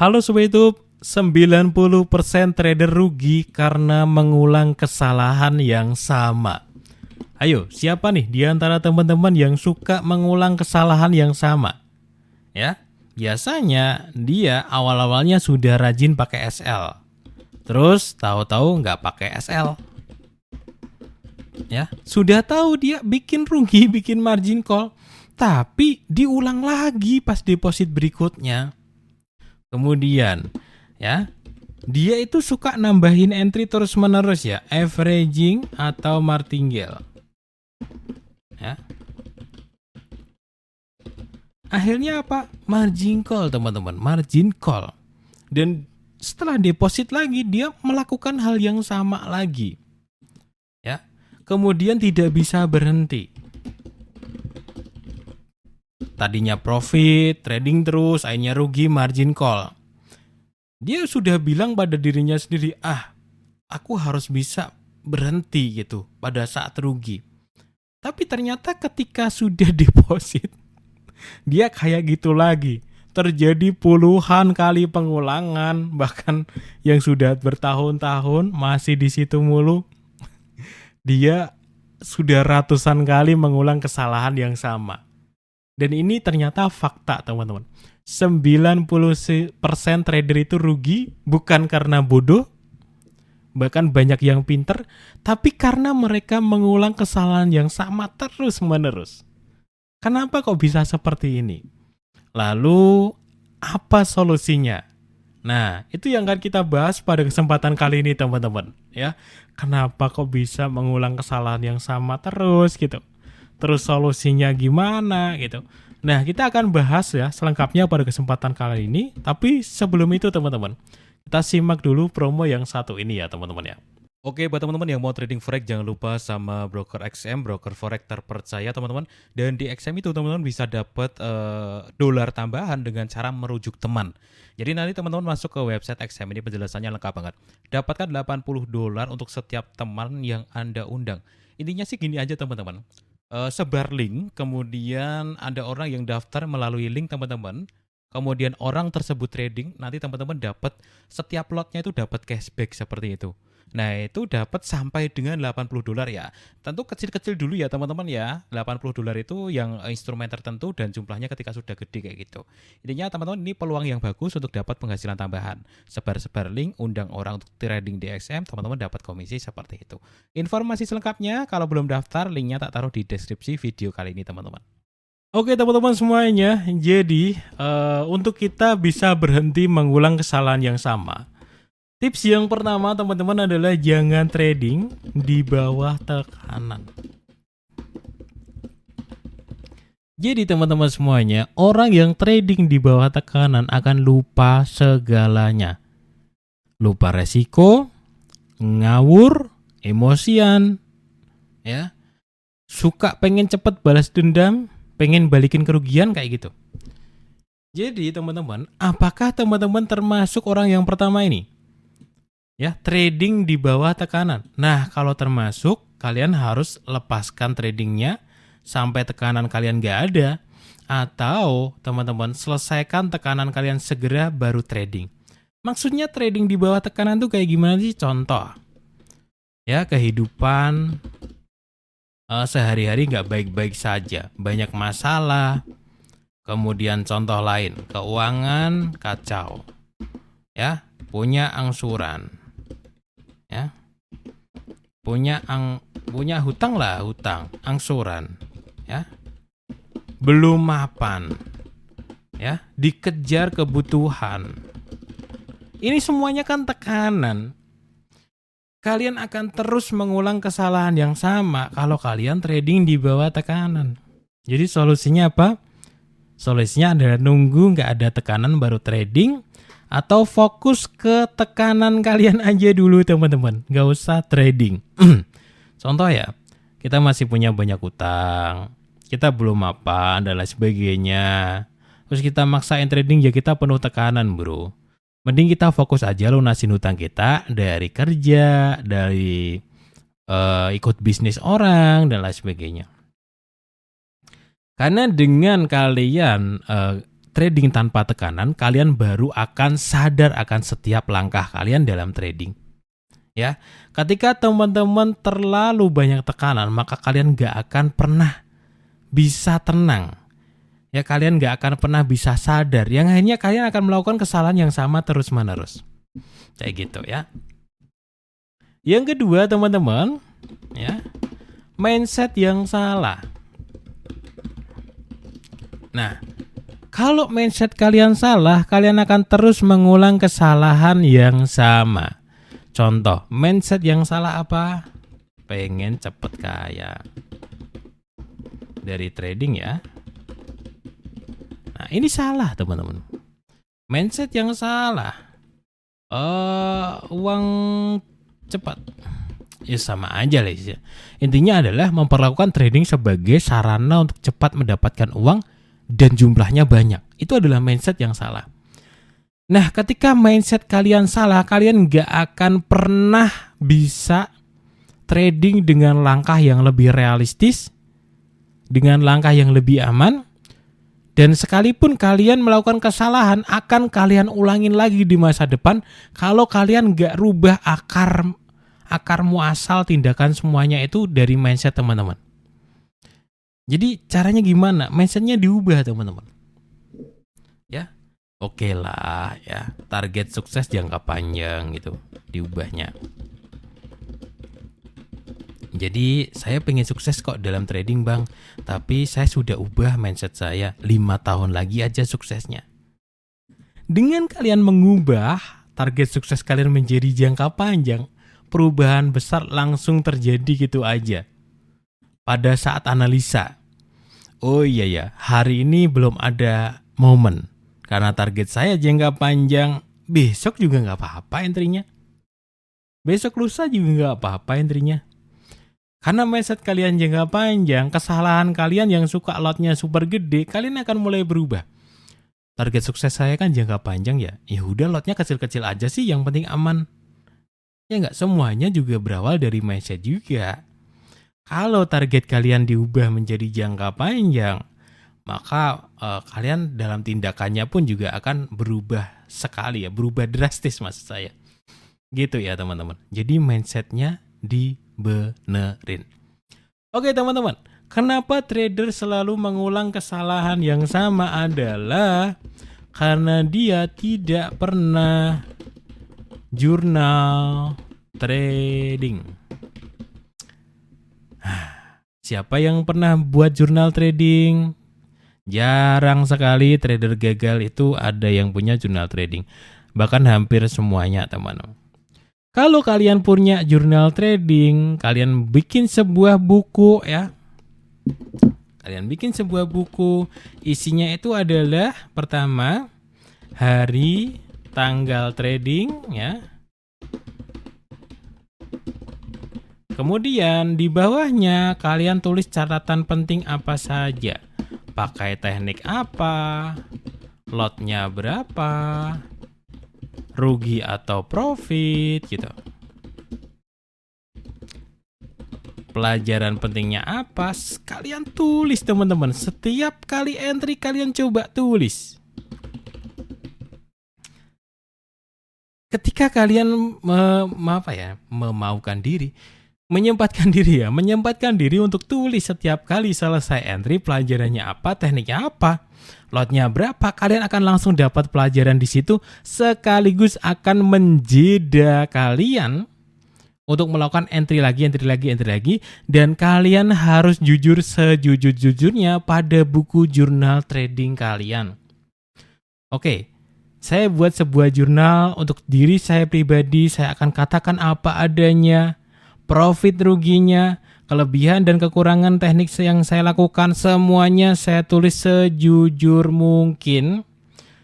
Halo Sobat YouTube, 90% trader rugi karena mengulang kesalahan yang sama. Ayo, siapa nih di antara teman-teman yang suka mengulang kesalahan yang sama? Ya, biasanya dia awal-awalnya sudah rajin pakai SL. Terus tahu-tahu nggak pakai SL. Ya, sudah tahu dia bikin rugi, bikin margin call, tapi diulang lagi pas deposit berikutnya. Kemudian, ya, dia itu suka nambahin entry terus-menerus ya, averaging atau martingale. Ya. Akhirnya apa? Margin call, teman-teman, margin call. Dan setelah deposit lagi dia melakukan hal yang sama lagi. Ya. Kemudian tidak bisa berhenti. Tadinya profit, trading terus, akhirnya rugi, margin call. Dia sudah bilang pada dirinya sendiri, aku harus bisa berhenti gitu pada saat rugi. Tapi ternyata ketika sudah deposit, dia kayak gitu lagi. Terjadi puluhan kali pengulangan, bahkan yang sudah bertahun-tahun masih di situ mulu. Dia sudah ratusan kali mengulang kesalahan yang sama. Dan ini ternyata fakta, teman-teman. 90% trader itu rugi bukan karena bodoh, bahkan banyak yang pinter, tapi karena mereka mengulang kesalahan yang sama terus-menerus. Kenapa kok bisa seperti ini? Lalu, apa solusinya? Nah, itu yang akan kita bahas pada kesempatan kali ini, teman-teman. Ya, kenapa kok bisa mengulang kesalahan yang sama terus gitu? Terus solusinya gimana gitu. Nah, kita akan bahas ya selengkapnya pada kesempatan kali ini. Tapi sebelum itu teman-teman, kita simak dulu promo yang satu ini ya teman-teman ya. Oke, buat teman-teman yang mau trading forex jangan lupa sama broker XM, broker forex terpercaya teman-teman. Dan di XM itu teman-teman bisa dapat dolar tambahan dengan cara merujuk teman. Jadi nanti teman-teman masuk ke website XM ini penjelasannya lengkap banget. Dapatkan $80 untuk setiap teman yang Anda undang. Intinya sih gini aja teman-teman. Sebar link, kemudian ada orang yang daftar melalui link teman-teman, kemudian orang tersebut trading, nanti teman-teman dapat setiap lotnya itu dapat cashback seperti itu. Nah itu dapat sampai dengan $80 ya. Tentu kecil-kecil dulu ya teman-teman ya. $80 itu yang instrumen tertentu dan jumlahnya ketika sudah gede kayak gitu. Intinya teman-teman ini peluang yang bagus untuk dapat penghasilan tambahan. Sebar-sebar link, undang orang untuk trading di XM, teman-teman dapat komisi seperti itu. Informasi selengkapnya kalau belum daftar, linknya tak taruh di deskripsi video kali ini teman-teman. Oke teman-teman semuanya, jadi untuk kita bisa berhenti mengulang kesalahan yang sama, tips yang pertama teman-teman adalah jangan trading di bawah tekanan. Jadi teman-teman semuanya, orang yang trading di bawah tekanan akan lupa segalanya. Lupa resiko, ngawur, emosian, ya. Suka pengen cepet balas dendam, pengen balikin kerugian kayak gitu. Jadi teman-teman, apakah teman-teman termasuk orang yang pertama ini? Ya, trading di bawah tekanan. Nah, kalau termasuk, kalian harus lepaskan tradingnya sampai tekanan kalian gak ada. Atau teman-teman selesaikan tekanan kalian segera baru trading. Maksudnya trading di bawah tekanan tuh kayak gimana sih? Contoh, ya kehidupan sehari-hari gak baik-baik saja. Banyak masalah. Kemudian contoh lain, keuangan kacau. Ya, punya angsuran. Ya, punya hutang lah, angsuran, ya, belum mapan, ya, dikejar kebutuhan. Ini semuanya kan tekanan. Kalian akan terus mengulang kesalahan yang sama kalau kalian trading di bawah tekanan. Jadi solusinya apa? Solusinya adalah nunggu nggak ada tekanan baru trading. Atau fokus ke tekanan kalian aja dulu teman-teman. Gak usah trading. Contoh ya, kita masih punya banyak utang, kita belum mapan dan lain sebagainya. Terus kita maksain trading ya kita penuh tekanan bro. Mending kita fokus aja lunasin hutang kita dari kerja, dari ikut bisnis orang dan lain sebagainya. Karena dengan kalian trading tanpa tekanan, kalian baru akan sadar akan setiap langkah kalian dalam trading. Ya, ketika teman-teman terlalu banyak tekanan, maka kalian gak akan pernah bisa tenang. Ya, kalian gak akan pernah bisa sadar. Yang akhirnya kalian akan melakukan kesalahan yang sama terus-menerus. Kayak gitu ya. Yang kedua, teman-teman, ya, mindset yang salah. Nah, kalau mindset kalian salah, kalian akan terus mengulang kesalahan yang sama. Contoh, mindset yang salah apa? Pengen cepet kaya. Dari trading ya. Nah, ini salah teman-teman. Mindset yang salah. Uang cepat. Ya sama aja lah ya. Intinya adalah memperlakukan trading sebagai sarana untuk cepat mendapatkan uang dan jumlahnya banyak. Itu adalah mindset yang salah. Nah, ketika mindset kalian salah, kalian gak akan pernah bisa trading dengan langkah yang lebih realistis, dengan langkah yang lebih aman, dan sekalipun kalian melakukan kesalahan, akan kalian ulangin lagi di masa depan kalau kalian gak rubah akar muasal tindakan semuanya itu dari mindset teman-teman. Jadi caranya gimana? Mindsetnya diubah teman-teman. Ya. Oke lah ya, target sukses jangka panjang gitu, diubahnya. Jadi saya pengen sukses kok dalam trading bang, tapi saya sudah ubah mindset saya, 5 tahun lagi aja suksesnya. Dengan kalian mengubah target sukses kalian menjadi jangka panjang, perubahan besar langsung terjadi gitu aja. Pada saat analisa, oh iya ya, hari ini belum ada momen. Karena target saya jangka panjang, besok juga nggak apa-apa entry-nya. Besok lusa juga nggak apa-apa entry-nya. Karena mindset kalian jangka panjang, kesalahan kalian yang suka lotnya super gede, kalian akan mulai berubah. Target sukses saya kan jangka panjang ya, ya udah lotnya kecil-kecil aja sih, yang penting aman. Ya nggak semuanya juga berawal dari mindset juga. Kalau target kalian diubah menjadi jangka panjang, maka kalian dalam tindakannya pun juga akan berubah sekali ya, berubah drastis maksud saya. Gitu ya teman-teman. Jadi mindsetnya dibenerin. Oke teman-teman, kenapa trader selalu mengulang kesalahan yang sama adalah karena dia tidak pernah jurnal trading. Siapa yang pernah buat jurnal trading? Jarang sekali trader gagal itu ada yang punya jurnal trading. Bahkan hampir semuanya teman-teman. Kalau kalian punya jurnal trading, kalian bikin sebuah buku ya. Kalian bikin sebuah buku, isinya itu adalah pertama hari, tanggal trading ya. Kemudian di bawahnya kalian tulis catatan penting apa saja. Pakai teknik apa, lotnya berapa, rugi atau profit gitu. Pelajaran pentingnya apa, kalian tulis teman-teman. Setiap kali entry kalian coba tulis. Ketika kalian menyempatkan diri untuk tulis setiap kali selesai entry, pelajarannya apa, tekniknya apa, lotnya berapa, kalian akan langsung dapat pelajaran di situ, sekaligus akan menjeda kalian untuk melakukan entry lagi, dan kalian harus jujur sejujur-jujurnya pada buku jurnal trading kalian. Oke. Saya buat sebuah jurnal untuk diri saya pribadi, saya akan katakan apa adanya, profit ruginya, kelebihan dan kekurangan teknik yang saya lakukan, semuanya saya tulis sejujur mungkin.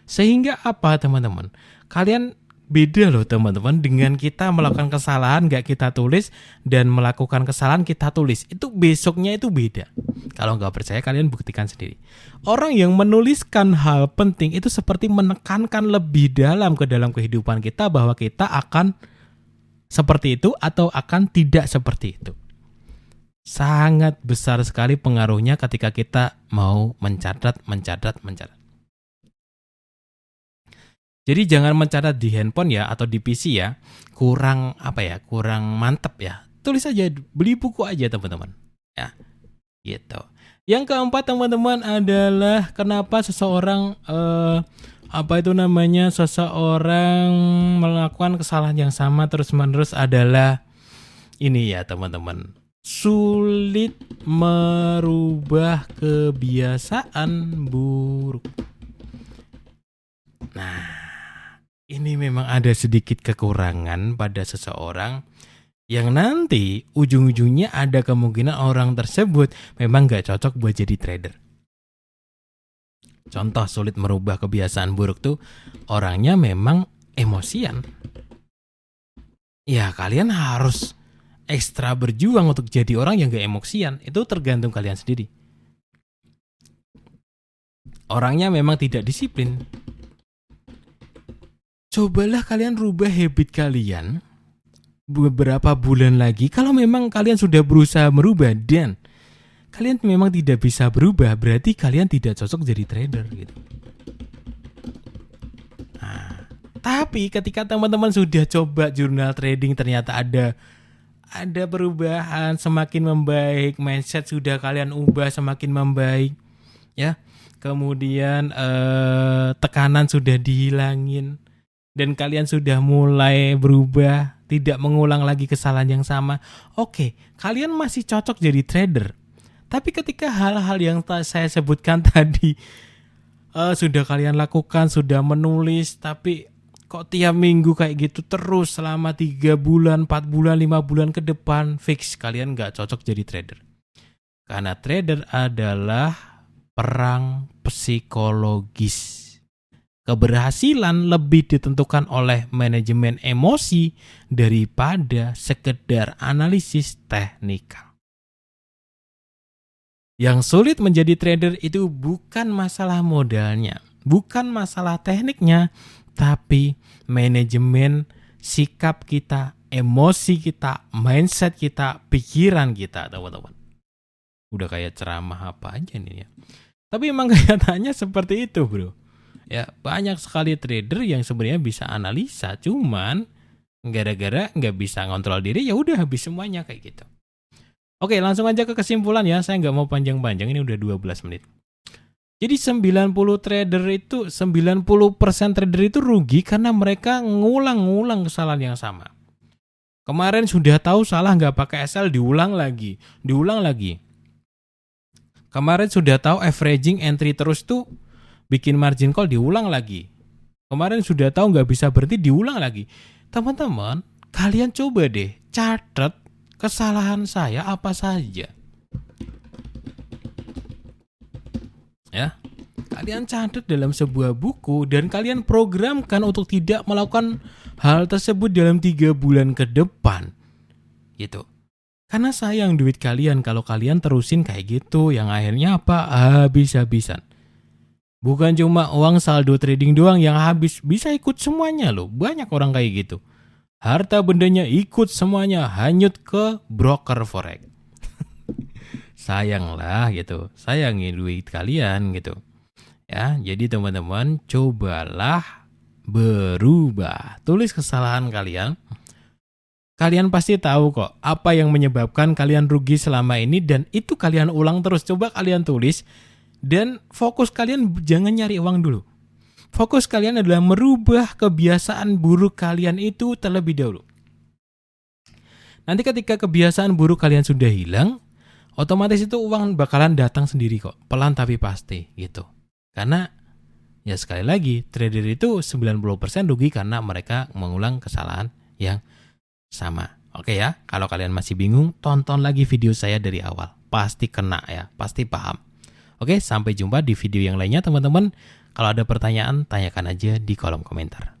Sehingga apa teman-teman? Kalian beda loh teman-teman dengan kita melakukan kesalahan gak kita tulis dan melakukan kesalahan kita tulis. Itu besoknya itu beda. Kalau gak percaya kalian buktikan sendiri. Orang yang menuliskan hal penting itu seperti menekankan lebih dalam ke dalam kehidupan kita bahwa kita akan seperti itu atau akan tidak seperti itu. Sangat besar sekali pengaruhnya ketika kita mau mencatat. Jadi jangan mencatat di handphone ya atau di PC ya. Kurang kurang mantep ya. Tulis aja, beli buku aja teman-teman. Ya, gitu. Yang keempat teman-teman adalah kenapa seseorang seseorang melakukan kesalahan yang sama terus-menerus adalah ini ya teman-teman. Sulit merubah kebiasaan buruk. Nah, ini memang ada sedikit kekurangan pada seseorang yang nanti ujung-ujungnya ada kemungkinan orang tersebut memang gak cocok buat jadi trader. Contoh sulit merubah kebiasaan buruk tuh orangnya memang emosian. Ya kalian harus ekstra berjuang untuk jadi orang yang gak emosian. Itu tergantung kalian sendiri. Orangnya memang tidak disiplin. Cobalah kalian rubah habit kalian beberapa bulan lagi. Kalau memang kalian sudah berusaha merubah dan kalian memang tidak bisa berubah, berarti kalian tidak cocok jadi trader gitu. Nah, tapi ketika teman-teman sudah coba jurnal trading ternyata ada perubahan semakin membaik, mindset sudah kalian ubah semakin membaik ya. Kemudian tekanan sudah dihilangin dan kalian sudah mulai berubah, tidak mengulang lagi kesalahan yang sama. Oke, kalian masih cocok jadi trader. Tapi ketika hal-hal yang saya sebutkan tadi sudah kalian lakukan, sudah menulis, tapi kok tiap minggu kayak gitu terus selama 3 bulan, 4 bulan, 5 bulan ke depan, fix kalian gak cocok jadi trader. Karena trader adalah perang psikologis. Keberhasilan lebih ditentukan oleh manajemen emosi daripada sekedar analisis teknikal. Yang sulit menjadi trader itu bukan masalah modalnya, bukan masalah tekniknya, tapi manajemen sikap kita, emosi kita, mindset kita, pikiran kita, teman-teman. Udah kayak ceramah apa aja nih ya. Tapi emang kenyataannya seperti itu, bro. Ya, banyak sekali trader yang sebenarnya bisa analisa, cuman gara-gara nggak bisa ngontrol diri, ya udah habis semuanya kayak gitu. Oke, langsung aja ke kesimpulan ya. Saya nggak mau panjang-panjang, ini udah 12 menit. Jadi 90% trader itu rugi karena mereka ngulang-ngulang kesalahan yang sama. Kemarin sudah tahu salah nggak pakai SL, diulang lagi. Kemarin sudah tahu averaging entry terus tuh bikin margin call, diulang lagi. Kemarin sudah tahu nggak bisa berhenti, diulang lagi. Teman-teman, kalian coba deh catat kesalahan saya apa saja. Ya, kalian catat dalam sebuah buku dan kalian programkan untuk tidak melakukan hal tersebut dalam 3 bulan ke depan. Gitu. Karena sayang duit kalian kalau kalian terusin kayak gitu, yang akhirnya apa? Habis-habisan. Bukan cuma uang saldo trading doang yang habis, bisa ikut semuanya loh. Banyak orang kayak gitu. Harta bendanya ikut semuanya, hanyut ke broker forex. Sayang lah gitu, sayangi duit kalian gitu. Ya, jadi teman-teman cobalah berubah. Tulis kesalahan kalian. Kalian pasti tahu kok apa yang menyebabkan kalian rugi selama ini dan itu kalian ulang terus. Coba kalian tulis dan fokus kalian jangan nyari uang dulu. Fokus kalian adalah merubah kebiasaan buruk kalian itu terlebih dahulu. Nanti ketika kebiasaan buruk kalian sudah hilang, otomatis itu uang bakalan datang sendiri kok. Pelan tapi pasti gitu. Karena ya sekali lagi, trader itu 90% rugi karena mereka mengulang kesalahan yang sama. Oke ya, kalau kalian masih bingung, tonton lagi video saya dari awal. Pasti kena ya, pasti paham. Oke, sampai jumpa di video yang lainnya teman-teman. Kalau ada pertanyaan, tanyakan aja di kolom komentar.